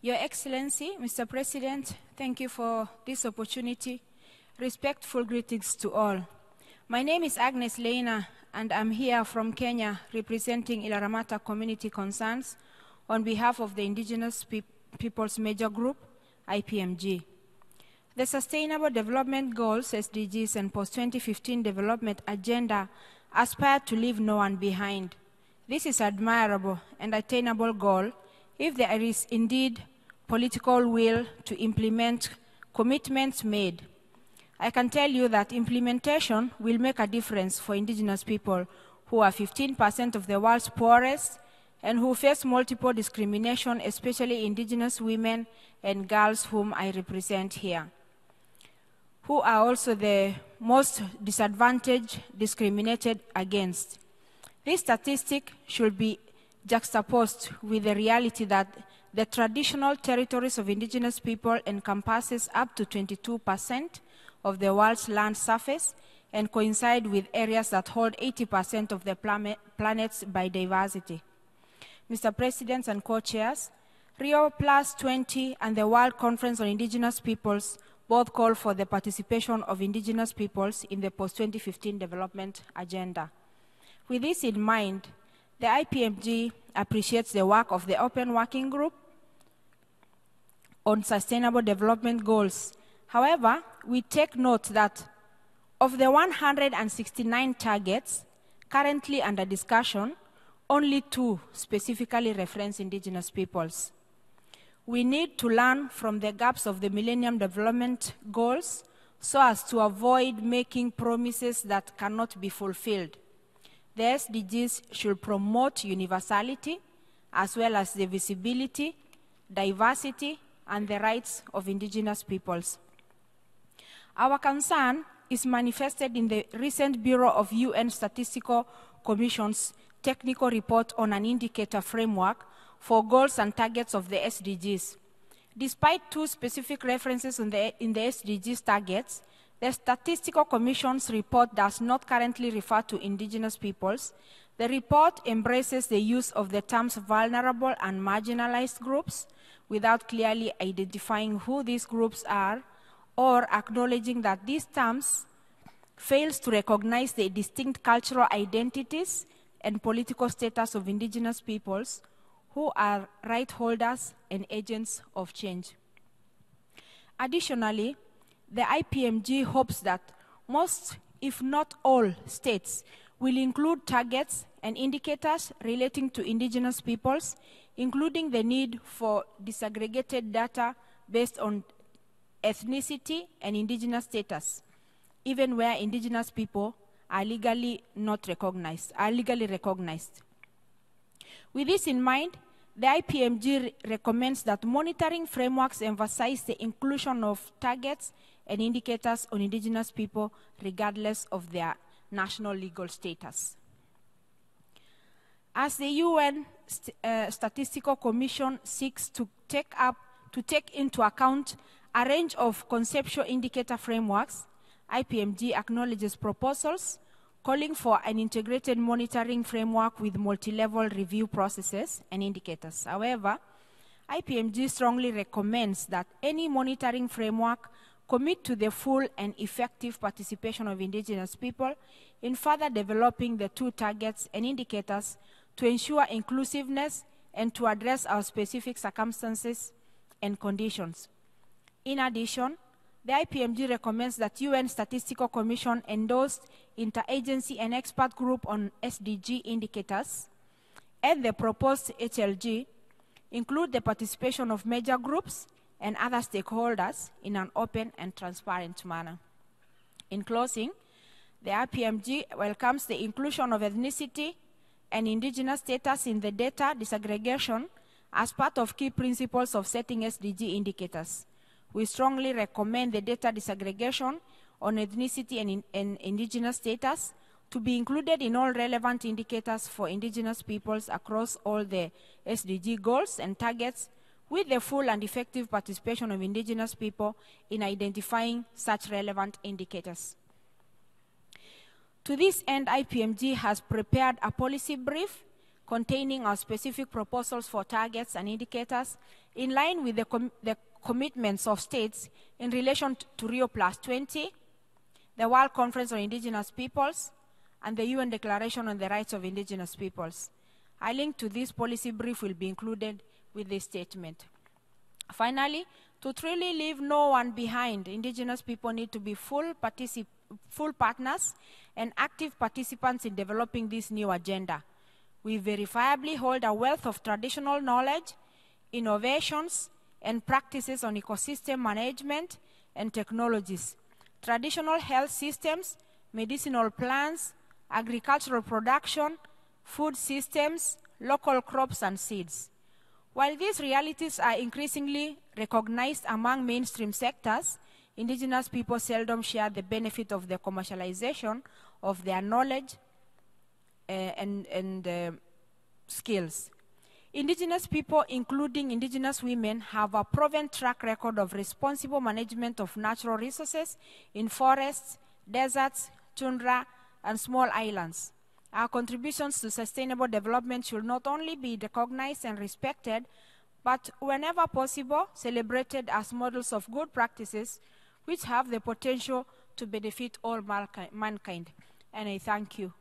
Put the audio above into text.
Your Excellency, Mr. President, thank you for this opportunity. Respectful greetings to all. My name is Agnes Leina, and I'm here from Kenya representing Illaramatak Community Concerns on behalf of the Indigenous Peoples Major Group, IPMG. The Sustainable Development Goals, SDGs, and Post-2015 Development Agenda aspire to leave no one behind. This is an admirable and attainable goal if there is indeed political will to implement commitments made. I can tell you that implementation will make a difference for indigenous people who are 15% of the world's poorest and who face multiple discrimination, especially indigenous women and girls whom I represent here, who are also the most disadvantaged, discriminated against. This statistic should be juxtaposed with the reality that the traditional territories of indigenous people encompasses up to 22% of the world's land surface and coincide with areas that hold 80% of the planet's biodiversity. Mr. President and co-chairs, Rio Plus 20 and the World Conference on Indigenous Peoples both call for the participation of indigenous peoples in the post-2015 development agenda. With this in mind, the IPMG appreciates the work of the Open Working Group on Sustainable Development Goals. However, we take note that of the 169 targets currently under discussion, only 2 specifically reference indigenous peoples. We need to learn from the gaps of the Millennium Development Goals so as to avoid making promises that cannot be fulfilled. The SDGs should promote universality as well as the visibility, diversity, and the rights of indigenous peoples. Our concern is manifested in the recent Bureau of UN Statistical Commission's technical report on an indicator framework for goals and targets of the SDGs. Despite 2 specific references in the SDGs targets, the Statistical Commission's report does not currently refer to indigenous peoples. The report embraces the use of the terms vulnerable and marginalized groups without clearly identifying who these groups are or acknowledging that these terms fails to recognize the distinct cultural identities and political status of indigenous peoples who are right holders and agents of change. Additionally, the IPMG hopes that most, if not all, states will include targets and indicators relating to indigenous peoples, including the need for disaggregated data based on ethnicity and indigenous status, even where indigenous people are legally recognized. With this in mind, the IPMG recommends that monitoring frameworks emphasize the inclusion of targets and indicators on indigenous people regardless of their national legal status. As the UN Statistical Commission seeks to take into account a range of conceptual indicator frameworks, IPMG acknowledges proposals calling for an integrated monitoring framework with multi-level review processes and indicators. However, IPMG strongly recommends that any monitoring framework commit to the full and effective participation of indigenous people in further developing the 2 targets and indicators to ensure inclusiveness and to address our specific circumstances and conditions. In addition, the IPMG recommends that UN Statistical Commission endorsed interagency and expert group on SDG indicators and the proposed HLG include the participation of major groups and other stakeholders in an open and transparent manner. In closing, the IPMG welcomes the inclusion of ethnicity and indigenous status in the data disaggregation as part of key principles of setting SDG indicators. We strongly recommend the data disaggregation on ethnicity and indigenous status to be included in all relevant indicators for indigenous peoples across all the SDG goals and targets, with the full and effective participation of indigenous people in identifying such relevant indicators. To this end, IPMG has prepared a policy brief containing our specific proposals for targets and indicators in line with the commitments of states in relation to Rio+20, the World Conference on Indigenous Peoples, and the UN Declaration on the Rights of Indigenous Peoples. A link to this policy brief will be included with this statement. Finally, to truly leave no one behind, Indigenous people need to be full partners and active participants in developing this new agenda. We verifiably hold a wealth of traditional knowledge, innovations, and practices on ecosystem management and technologies, traditional health systems, medicinal plants, agricultural production, food systems, local crops and seeds. While these realities are increasingly recognized among mainstream sectors, Indigenous people seldom share the benefit of the commercialization of their knowledge and skills. Indigenous people, including Indigenous women, have a proven track record of responsible management of natural resources in forests, deserts, tundra, and small islands. Our contributions to sustainable development should not only be recognized and respected, but whenever possible, celebrated as models of good practices which have the potential to benefit all mankind. And I thank you.